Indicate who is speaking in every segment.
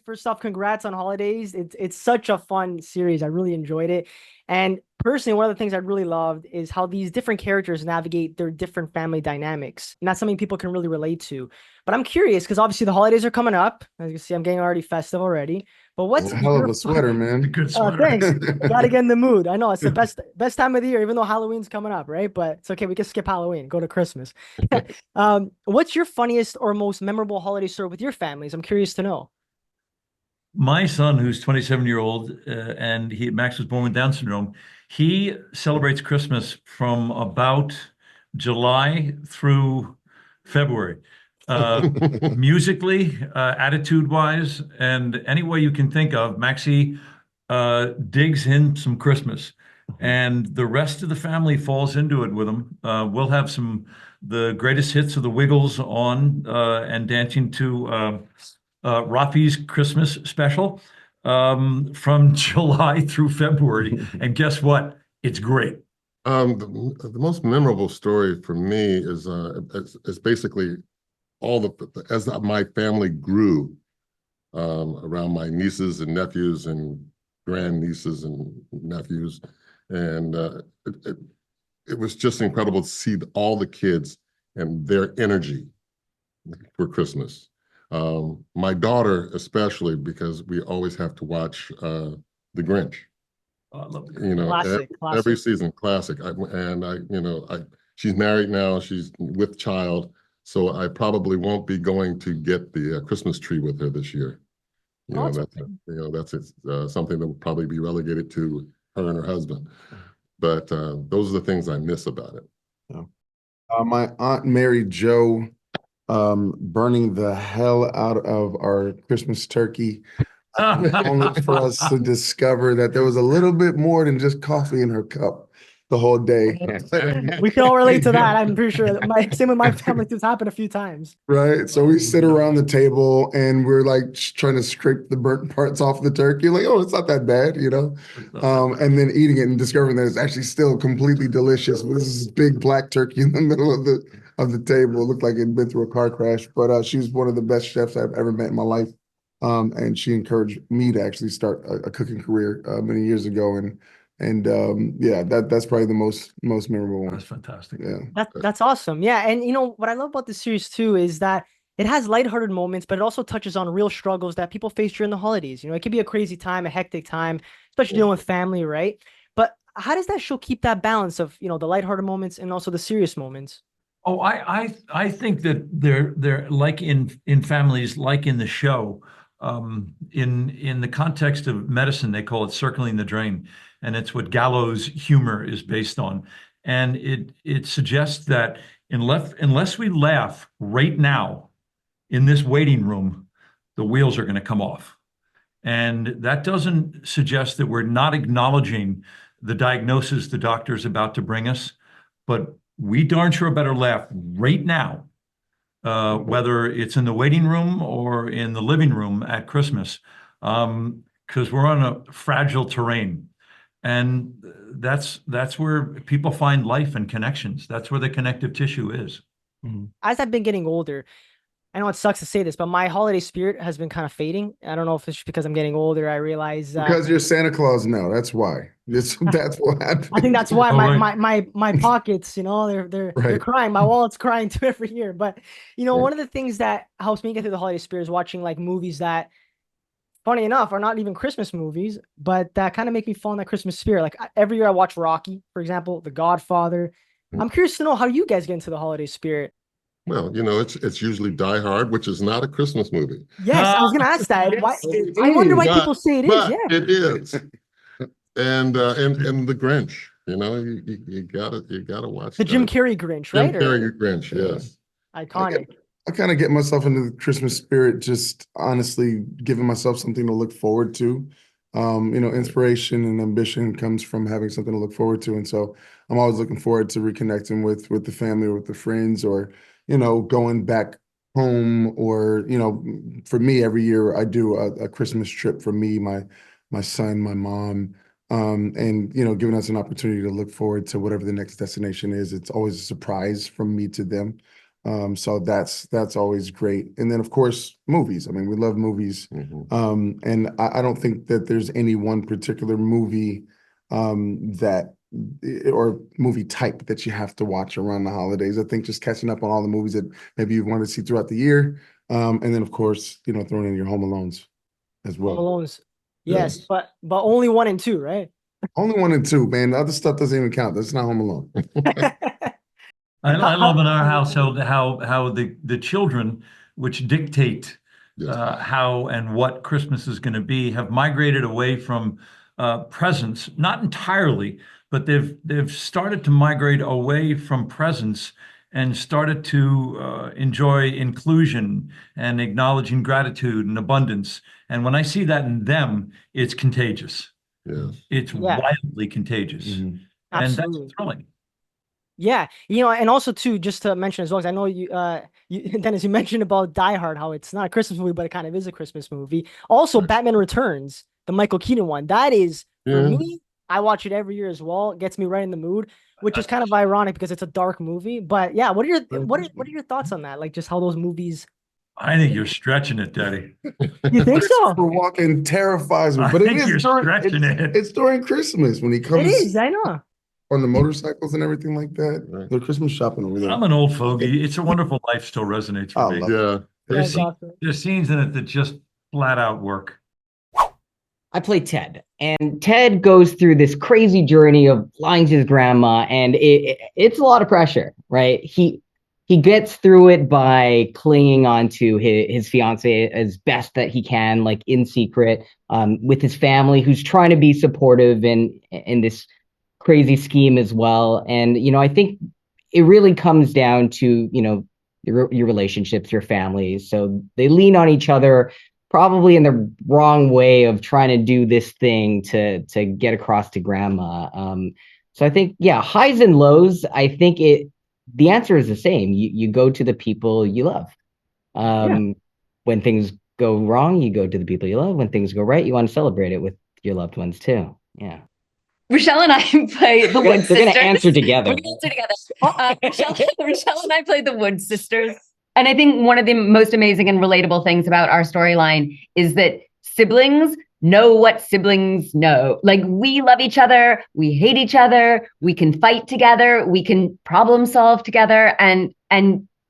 Speaker 1: first off, congrats on Holidays. It's such a fun series. I really enjoyed it. And personally, one of the things I really loved is how these different characters navigate their different family dynamics. And that's something people can really relate to. But I'm curious because obviously the holidays are coming up. As you can see, I'm getting already festive already. But
Speaker 2: That's
Speaker 1: what's
Speaker 2: a hell of
Speaker 1: your
Speaker 2: a sweater,
Speaker 3: A
Speaker 2: man.
Speaker 3: good sweater.
Speaker 1: thanks. Gotta get in the mood. I know it's the best time of the year, even though Halloween's coming up, right? But it's okay. We can skip Halloween, go to Christmas. What's your funniest or most memorable holiday story with your families? I'm curious to know.
Speaker 3: My son, who's 27-year-old, and Max was born with Down syndrome, he celebrates Christmas from about July through February. Musically, attitude-wise, and any way you can think of, Maxie digs in some Christmas, and the rest of the family falls into it with him. We'll have the greatest hits of the Wiggles on and dancing to Rafi's Christmas special from July through February. And guess what? It's great.
Speaker 2: The most memorable story for me is basically as my family grew around my nieces and nephews and grandnieces and nephews, and it was just incredible to see all the kids and their energy for Christmas. My daughter, especially, because we always have to watch The Grinch.
Speaker 3: Oh, I love the
Speaker 2: You
Speaker 3: Grinch.
Speaker 2: know,
Speaker 1: Classic,
Speaker 2: every
Speaker 1: classic.
Speaker 2: season, classic. She's married now. She's with child, so I probably won't be going to get the Christmas tree with her this year.
Speaker 1: Oh, it's
Speaker 2: Something that will probably be relegated to her and her husband. But those are the things I miss about it.
Speaker 4: Yeah. My Aunt Mary Jo burning the hell out of our Christmas turkey, only for us to discover that there was a little bit more than just coffee in her cup the whole day.
Speaker 1: we can all relate to that. I'm pretty sure my same with my family. It's happened a few times.
Speaker 4: Right. So we sit around the table and we're like trying to scrape the burnt parts off the turkey. Like, oh, it's not that bad, you know? And then eating it and discovering that it's actually still completely delicious. This is big black turkey in the middle of the table. It looked like it had been through a car crash. But she was one of the best chefs I've ever met in my life. And she encouraged me to actually start a cooking career many years ago. Yeah, that's probably the most memorable one.
Speaker 3: That's fantastic.
Speaker 4: Yeah.
Speaker 1: That's awesome. Yeah, and you know what I love about this series too is that it has lighthearted moments, but it also touches on real struggles that people face during the holidays. You know, it can be a crazy time, a hectic time, especially dealing with family, right? But how does that show keep that balance of, you know, the lighthearted moments and also the serious moments?
Speaker 3: Oh, I think that they're like in families, like in the show. In the context of medicine, they call it circling the drain, and it's what gallows humor is based on. And it suggests that unless we laugh right now in this waiting room, the wheels are going to come off. And that doesn't suggest that we're not acknowledging the diagnosis the doctor's about to bring us, but we darn sure better laugh right now, whether it's in the waiting room or in the living room at Christmas, because we're on a fragile terrain. And that's where people find life and connections. That's where the connective tissue is.
Speaker 1: As I've been getting older, I know it sucks to say this, but my holiday spirit has been kind of fading. I don't know if it's because I'm getting older. I realize
Speaker 4: Because you're Santa Claus now. That's why. That's what happened.
Speaker 1: I think that's why
Speaker 3: Oh, right.
Speaker 1: my pockets, you know, they're
Speaker 4: Right.
Speaker 1: crying. My wallet's crying too every year. But you know,
Speaker 4: Right.
Speaker 1: one of the things that helps me get through the holiday spirit is watching like movies that, funny enough, are not even Christmas movies, but that kind of make me fall in that Christmas spirit. Like every year I watch Rocky, for example, The Godfather. I'm curious to know how you guys get into the holiday spirit.
Speaker 2: Well, it's usually Die Hard, which is not a Christmas movie.
Speaker 1: Yes, I was gonna ask that. Why? I wonder why
Speaker 2: But
Speaker 1: people say it is.
Speaker 2: but
Speaker 1: Yeah.
Speaker 2: it is. And The Grinch, you gotta watch
Speaker 1: The Jim
Speaker 2: that.
Speaker 1: Carrey Grinch,
Speaker 2: Jim
Speaker 1: right?
Speaker 2: Carrey Grinch,
Speaker 4: Yeah.
Speaker 2: yes.
Speaker 1: Iconic.
Speaker 4: I kind of get myself into the Christmas spirit, just honestly giving myself something to look forward to. Inspiration and ambition comes from having something to look forward to. And so I'm always looking forward to reconnecting with the family or with the friends or, going back home or, for me, every year I do a Christmas trip for me, my son, my mom, and, giving us an opportunity to look forward to whatever the next destination is. It's always a surprise from me to them. So that's always great. And then of course movies. I mean, we love movies. And I don't think that there's any one particular movie that or movie type that you have to watch around the holidays. I think just catching up on all the movies that maybe you want to see throughout the year. And then of course, throwing in your Home Alones as well.
Speaker 1: Home Alones. Yes, but only 1 and 2, right?
Speaker 4: Only 1 and 2, man. The other stuff doesn't even count. That's not Home Alone.
Speaker 3: I love in our household how the children, which dictate how and what Christmas is going to be, have migrated away from presents, not entirely, but they've started to migrate away from presents and started to enjoy inclusion and acknowledging gratitude and abundance. And when I see that in them, it's contagious. It's wildly contagious. And
Speaker 1: Absolutely.
Speaker 3: that's thrilling.
Speaker 1: Yeah, and also too, just to mention as well, because I know you, Dennis, you mentioned about Die Hard, how it's not a Christmas movie, but it kind of is a Christmas movie. Also, Batman Returns, the Michael Keaton one, that is for me. I watch it every year as well. It gets me right in the mood, which is kind of ironic because it's a dark movie. But yeah, what are your thoughts on that? Like just how those movies.
Speaker 3: I think you're stretching it, Daddy.
Speaker 1: You think so?
Speaker 4: For walking terrifies me, but it's during Christmas when he comes.
Speaker 1: It is, I know.
Speaker 4: On the motorcycles and everything like that. The Christmas shopping over there.
Speaker 3: I'm an old fogey. It's a Wonderful Life still resonates for me. There's scenes in it that just flat out work.
Speaker 5: I play Ted, and Ted goes through this crazy journey of lying to his grandma, and it's a lot of pressure, right? He gets through it by clinging on to his fiance as best that he can, like in secret, with his family, who's trying to be supportive in this crazy scheme as well. And I think it really comes down to your relationships, your families. So they lean on each other, probably in the wrong way of trying to do this thing to get across to grandma. So I think highs and lows. I think the answer is the same. You go to the people you love. When things go wrong, you go to the people you love. When things go right, you want to celebrate it with your loved ones too. Yeah.
Speaker 6: Rochelle and I play the Wood Sisters.
Speaker 5: They're going to answer together.
Speaker 6: We're going to answer together. Rochelle and I play the Wood Sisters. And I think one of the most amazing and relatable things about our storyline is that siblings know what siblings know. Like, we love each other. We hate each other. We can fight together. We can problem solve together. And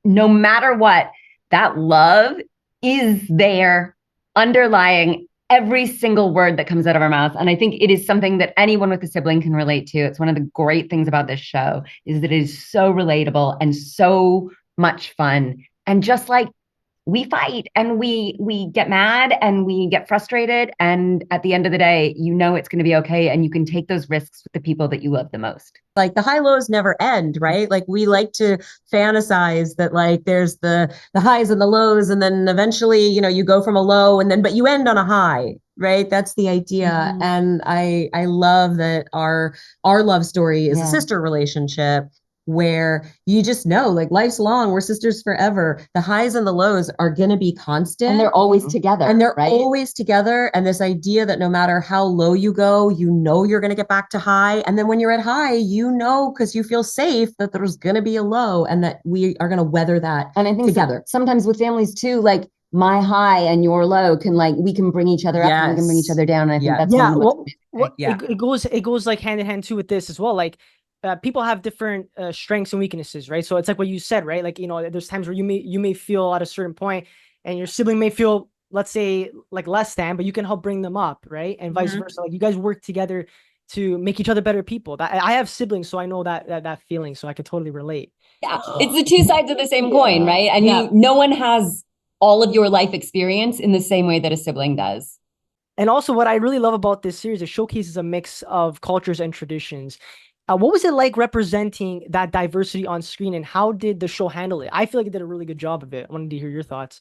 Speaker 6: no matter what, that love is there underlying every single word that comes out of our mouth. And I think it is something that anyone with a sibling can relate to. It's one of the great things about this show is that it is so relatable and so much fun. And just like we fight and we get mad and we get frustrated. And at the end of the day, it's going to be okay. And you can take those risks with the people that you love the most.
Speaker 7: Like the high lows never end, right? Like we like to fantasize that like there's the highs and the lows. And then eventually, you go from a low but you end on a high, right? That's the idea. Mm-hmm. And I love that our love story is a sister relationship, where you just know, like, life's long, we're sisters forever. The highs and the lows are going to be constant.
Speaker 6: And they're always together.
Speaker 7: And they're always together. And this idea that no matter how low you go, you're going to get back to high. And then when you're at high, because you feel safe that there's going to be a low and that we are going to weather that
Speaker 6: and I think
Speaker 7: together.
Speaker 6: Sometimes with families too, like my high and your low we can bring each other up and we can bring each other down. And I think that's
Speaker 1: it goes like hand in hand too with this as well. Like, people have different strengths and weaknesses, right? So it's like what you said, right? Like, there's times where you may feel at a certain point and your sibling may feel, let's say, like less than, but you can help bring them up, right? And vice versa. Like, you guys work together to make each other better people. I have siblings, so I know that feeling, so I can totally relate.
Speaker 6: Yeah, it's the two sides of the same coin, right? And no one has all of your life experience in the same way that a sibling does.
Speaker 1: And also, what I really love about this series, it showcases a mix of cultures and traditions. What was it like representing that diversity on screen, and how did the show handle it? I feel like it did a really good job of it. I wanted to hear your thoughts.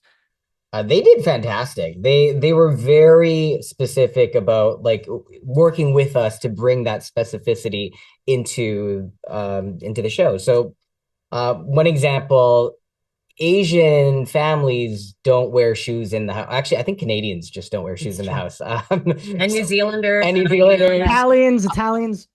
Speaker 5: They did fantastic. They were very specific about like working with us to bring that specificity into the show. So one example, Asian families don't wear shoes in the house. Actually, I think Canadians just don't wear shoes in the house.
Speaker 7: And New Zealanders.
Speaker 1: Italians.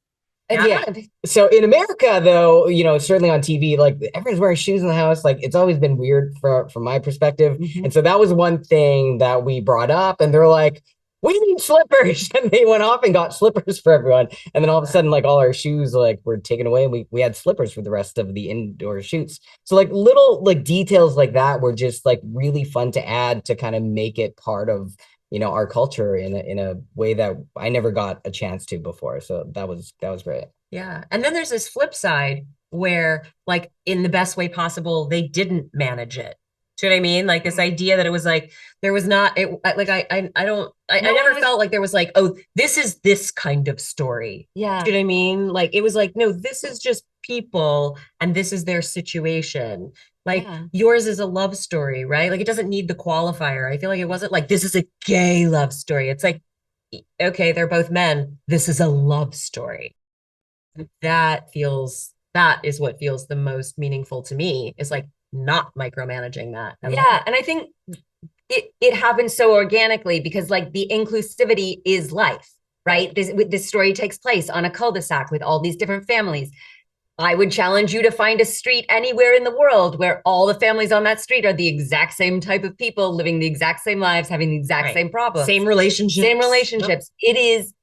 Speaker 8: Yeah. So in America, though, certainly on TV, like everyone's wearing shoes in the house. Like it's always been weird from my perspective. And so that was one thing that we brought up, and they're like, "We need slippers," and they went off and got slippers for everyone. And then all of a sudden, like all our shoes like were taken away, and we had slippers for the rest of the indoor shoots. So like little like details like that were just like really fun to add to kind of make it part of our culture in a way that I never got a chance to before. So that was great.
Speaker 7: Yeah. And then there's this flip side where, like, in the best way possible, they didn't manage it. Do you know what I mean? Like this idea that it was like there was not it like I never felt like there was like, oh, this is this kind of story.
Speaker 6: Yeah.
Speaker 7: Do you know what I mean? Like it was like, no, this is just people and this is their situation. Like yours is a love story, right? Like it doesn't need the qualifier. I feel like it wasn't like this is a gay love story. It's like, okay, they're both men. This is a love story. That is what feels the most meaningful to me, is like not micromanaging that.
Speaker 6: And I think it happens so organically because like the inclusivity is life, right? This story takes place on a cul-de-sac with all these different families. I would challenge you to find a street anywhere in the world where all the families on that street are the exact same type of people, living the exact same lives, having the exact same problems.
Speaker 7: Same relationships.
Speaker 6: Yep. It is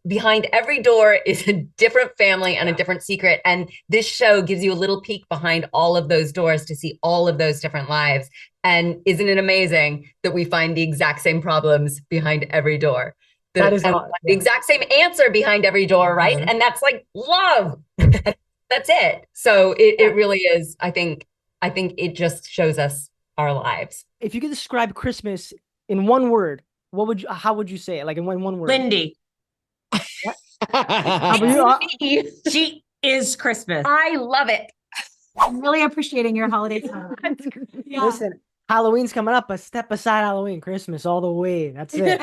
Speaker 6: behind every door is a different family and a different secret. And this show gives you a little peek behind all of those doors to see all of those different lives. And isn't it amazing that we find the exact same problems behind every door? The exact same answer behind every door, right? And that's like love. That's it. So it really is. I think it just shows us our lives.
Speaker 1: If you could describe Christmas in one word, how would you say it? Like in one word?
Speaker 7: Lindy. She is Christmas.
Speaker 6: I love it.
Speaker 9: I'm really appreciating your holiday time.
Speaker 1: Listen, Halloween's coming up, but step aside Halloween, Christmas all the way. That's it.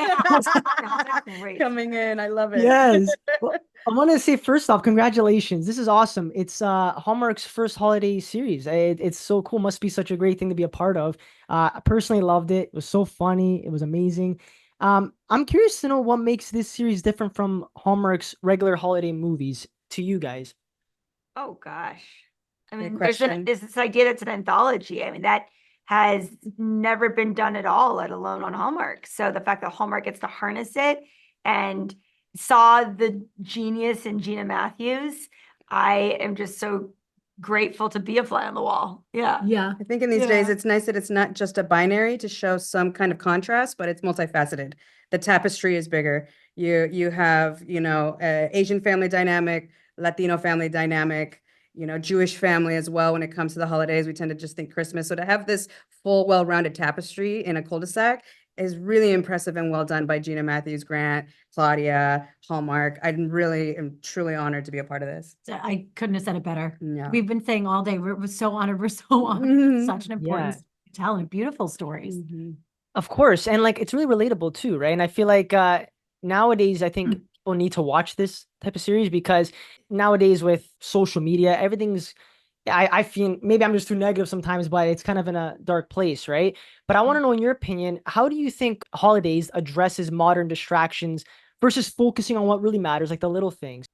Speaker 9: Coming in. I love it.
Speaker 1: Yes. Well, I want to say first off, congratulations. This is awesome. It's Hallmark's first holiday series. It's so cool. Must be such a great thing to be a part of. I personally loved it. It was so funny. It was amazing. I'm curious to know what makes this series different from Hallmark's regular holiday movies to you guys.
Speaker 9: Oh gosh. I mean, there's this idea that's an anthology. I mean, that has never been done at all, let alone on Hallmark. So the fact that Hallmark gets to harness it and saw the genius in Gina Matthews, I am just so grateful to be a fly on the wall. Yeah.
Speaker 10: I think in these days, it's nice that it's not just a binary to show some kind of contrast, but it's multifaceted. The tapestry is bigger. You have, Asian family dynamic, Latino family dynamic, Jewish family as well. When it comes to the holidays, we tend to just think Christmas. So to have this full, well-rounded tapestry in a cul-de-sac is really impressive and well done by Gina Matthews, Grant, Claudia, Hallmark. I really am truly honored to be a part of this.
Speaker 9: I couldn't have said it better.
Speaker 10: Yeah.
Speaker 9: We've been saying all day, we're so honored. We're so honored. Such an important talent, beautiful stories.
Speaker 1: Of course. And like, it's really relatable too, right? And I feel like nowadays, I think people need to watch this type of series because nowadays with social media, everything's, I feel maybe I'm just too negative sometimes, but it's kind of in a dark place, right? But I want to know, in your opinion, how do you think Holidazed addresses modern distractions versus focusing on what really matters, like the little things?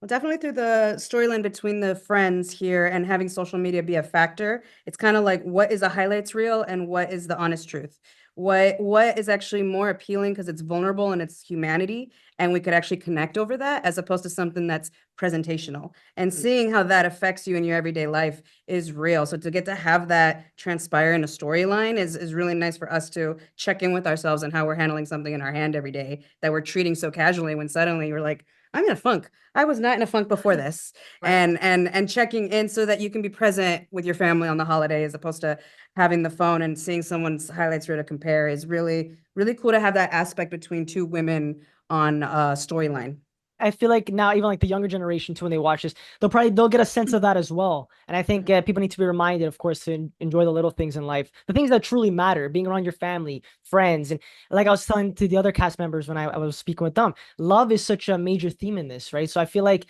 Speaker 10: Well, definitely through the storyline between the friends here and having social media be a factor. It's kind of like, what is a highlights reel and what is the honest truth? What is actually more appealing because it's vulnerable and it's humanity, and we could actually connect over that as opposed to something that's presentational. And seeing how that affects you in your everyday life is real. So to get to have that transpire in a storyline is really nice for us to check in with ourselves and how we're handling something in our hand every day that we're treating so casually when suddenly you're like, I'm in a funk. I was not in a funk before this. Right. And checking in so that you can be present with your family on the holiday as opposed to having the phone and seeing someone's highlights reel to compare is really, really cool to have that aspect between two women on a storyline.
Speaker 1: I feel like now even like the younger generation too, when they watch this, they'll get a sense of that as well. And I think people need to be reminded, of course, to enjoy the little things in life, the things that truly matter, being around your family, friends. And like I was telling to the other cast members when I was speaking with them, love is such a major theme in this, right? So I feel like,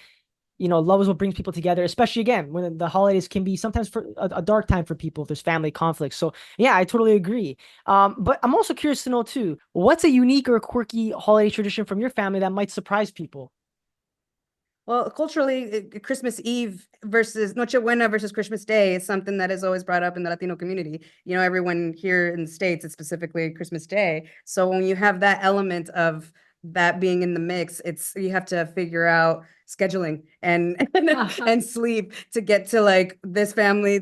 Speaker 1: love is what brings people together, especially again, when the holidays can be sometimes for a dark time for people if there's family conflicts. So yeah, I totally agree. But I'm also curious to know too, what's a unique or quirky holiday tradition from your family that might surprise people?
Speaker 10: Well, culturally, Christmas Eve versus Nochebuena versus Christmas Day is something that is always brought up in the Latino community. You know, everyone here in the States, it's specifically Christmas Day. So when you have that element of that being in the mix, you have to figure out scheduling and and sleep to get to like this family,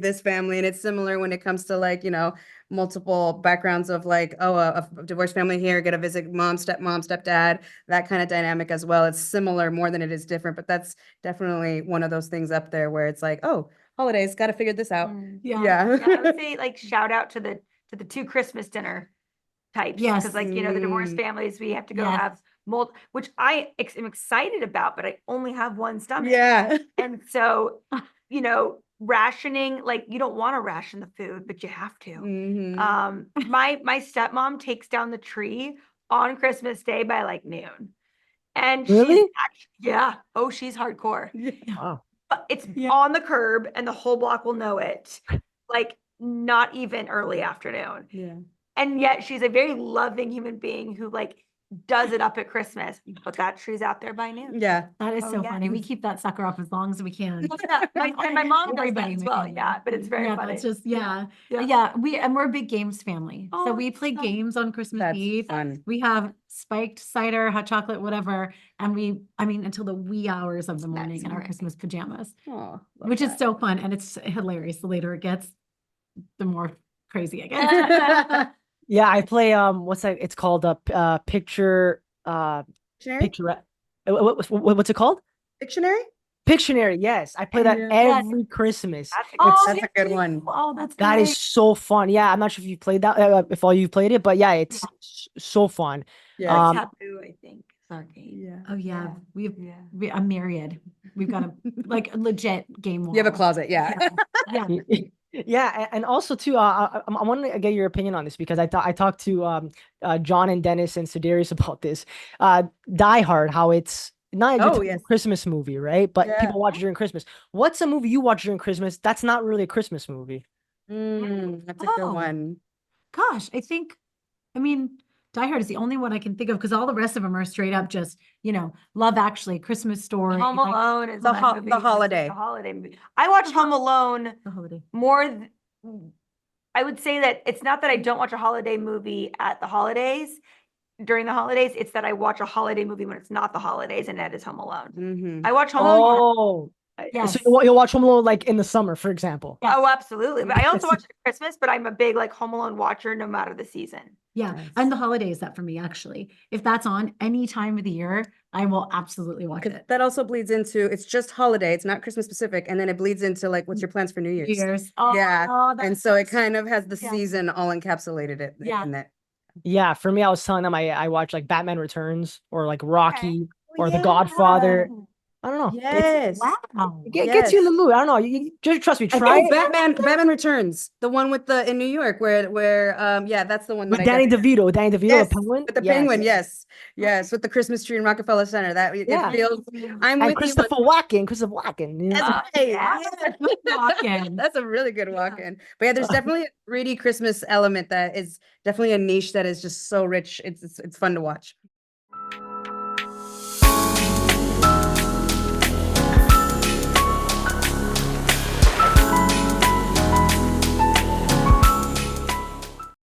Speaker 10: and it's similar when it comes to like, you know, multiple backgrounds of like, oh, a divorced family here, get to visit mom, stepmom, stepdad, that kind of dynamic as well. It's similar more than it is different, but that's definitely one of those things up there where it's like, oh, holidays, got to figure this out.
Speaker 9: Yeah.
Speaker 10: Yeah.
Speaker 9: I would say like shout out to the two Christmas dinner types.
Speaker 11: Yes.
Speaker 9: Because like, you know, the divorced families, we have to go
Speaker 11: Yes.
Speaker 9: have which I am excited about, but I only have one stomach.
Speaker 10: Yeah.
Speaker 9: And so, you know, rationing, like you don't want to ration the food, but you have to.
Speaker 10: Mhm.
Speaker 9: My stepmom takes down the tree on Christmas Day by like noon. And
Speaker 1: Really?
Speaker 9: she's yeah. Oh, she's hardcore.
Speaker 1: Wow.
Speaker 9: But it's
Speaker 11: Yeah.
Speaker 9: on the curb and the whole block will know it. Like not even early afternoon.
Speaker 10: Yeah.
Speaker 9: And yet she's a very loving human being who like does it up at Christmas, but that tree's out there by noon.
Speaker 10: Yeah.
Speaker 11: That is
Speaker 9: Oh,
Speaker 11: so
Speaker 9: yeah.
Speaker 11: funny. We keep that sucker up as long as we can.
Speaker 9: Yeah, and my mom does that
Speaker 11: Everybody in
Speaker 9: as
Speaker 11: the
Speaker 9: well.
Speaker 11: family.
Speaker 9: Yeah, but it's very
Speaker 11: Yeah,
Speaker 9: funny.
Speaker 11: that's just yeah.
Speaker 9: Yeah.
Speaker 11: We're a big games family. So
Speaker 9: Oh,
Speaker 11: we play
Speaker 9: fun.
Speaker 11: games on Christmas
Speaker 10: That's
Speaker 11: Eve.
Speaker 10: fun.
Speaker 11: We have spiked cider, hot chocolate, whatever, and until the wee hours of the morning
Speaker 9: That's
Speaker 11: in our
Speaker 9: great.
Speaker 11: Christmas pajamas,
Speaker 10: Oh,
Speaker 11: which is so fun and it's hilarious. The later it gets, the more crazy it gets.
Speaker 1: Yeah, I play what's that? It's called picture
Speaker 10: Dictionary?
Speaker 1: picture what's it called?
Speaker 10: Dictionary?
Speaker 1: Pictionary. Yes, I play that
Speaker 11: Yeah.
Speaker 1: every Christmas.
Speaker 10: That's a good one.
Speaker 11: Oh, that's
Speaker 1: That
Speaker 11: great.
Speaker 1: is so fun. Yeah, I'm not sure if you played that, if all you played it, but yeah, it's so fun.
Speaker 10: Yeah.
Speaker 9: Taboo, I think, is our game.
Speaker 10: Yeah.
Speaker 11: Oh yeah,
Speaker 9: Yeah.
Speaker 11: we a myriad. We've got a like a legit game wall.
Speaker 10: You have a closet, yeah.
Speaker 11: Yeah.
Speaker 1: Yeah, and also too, I want to get your opinion on this because I talked to John and Dennis and Sedaris about this. Die Hard, how it's not
Speaker 10: Oh,
Speaker 1: a
Speaker 10: yes.
Speaker 1: Christmas movie, right? But
Speaker 10: Yeah.
Speaker 1: people watch it during Christmas. What's a movie you watch during Christmas that's not really a Christmas movie?
Speaker 10: That's a good
Speaker 11: Oh.
Speaker 10: one.
Speaker 11: Gosh, I mean, Die Hard is the only one I can think of because all the rest of them are straight up just, Love Actually, Christmas Story,
Speaker 9: Home
Speaker 11: like
Speaker 9: Alone is
Speaker 10: The
Speaker 9: my
Speaker 10: ho-
Speaker 9: movie.
Speaker 10: the
Speaker 9: It's like
Speaker 10: holiday.
Speaker 9: The holiday movie. I watch Home Alone
Speaker 11: the holiday.
Speaker 9: more. I would say that it's not that I don't watch a holiday movie at the holidays, during the holidays. It's that I watch a holiday movie when it's not the holidays, and that is Home Alone.
Speaker 10: Mhm.
Speaker 9: I watch Home Alone.
Speaker 1: Oh,
Speaker 11: Yes.
Speaker 1: so you'll watch Home Alone like in the summer, for example.
Speaker 11: Yes.
Speaker 9: Oh, absolutely. But I also watch it at Christmas, but I'm a big like Home Alone watcher no matter the season.
Speaker 11: Yeah.
Speaker 10: Nice.
Speaker 11: And the holiday is that for me, actually. If that's on any time of the year, I will absolutely watch
Speaker 10: 'Cause
Speaker 11: it.
Speaker 10: that also bleeds into, it's just holiday, it's not Christmas specific, and then it bleeds into like, what's your plans for New Year's?
Speaker 11: Years.
Speaker 10: Yeah,
Speaker 11: Oh,
Speaker 10: And
Speaker 11: that's
Speaker 10: so it kind of has the
Speaker 11: Yeah.
Speaker 10: season all encapsulated it
Speaker 11: Yeah.
Speaker 10: in that.
Speaker 1: Yeah, for me, I was telling them I watch like Batman Returns or like Rocky or The
Speaker 10: yeah.
Speaker 1: Godfather. I don't know.
Speaker 10: Yes.
Speaker 11: wow.
Speaker 1: It gets you in the
Speaker 10: Yes.
Speaker 1: mood. I don't know. You just trust me.
Speaker 10: I
Speaker 1: Try
Speaker 10: think
Speaker 1: it
Speaker 10: Batman Returns, the one with in New York where yeah, that's the one
Speaker 1: with
Speaker 10: that
Speaker 1: Danny
Speaker 10: definitely-
Speaker 1: DeVito. Danny DeVito,
Speaker 10: Yes,
Speaker 1: the Penguin.
Speaker 10: with the
Speaker 1: Yes.
Speaker 10: penguin, yes, with the Christmas tree in Rockefeller Center. That
Speaker 1: Yeah.
Speaker 10: it feels. I'm
Speaker 1: And
Speaker 10: with
Speaker 1: Christopher
Speaker 10: you.
Speaker 1: Walken. You know?
Speaker 10: That's right.
Speaker 9: yeah.
Speaker 11: Walk-in.
Speaker 10: That's a really good walk-in. But yeah, there's definitely a greedy Christmas element that is definitely a niche that is just so rich. It's fun to watch.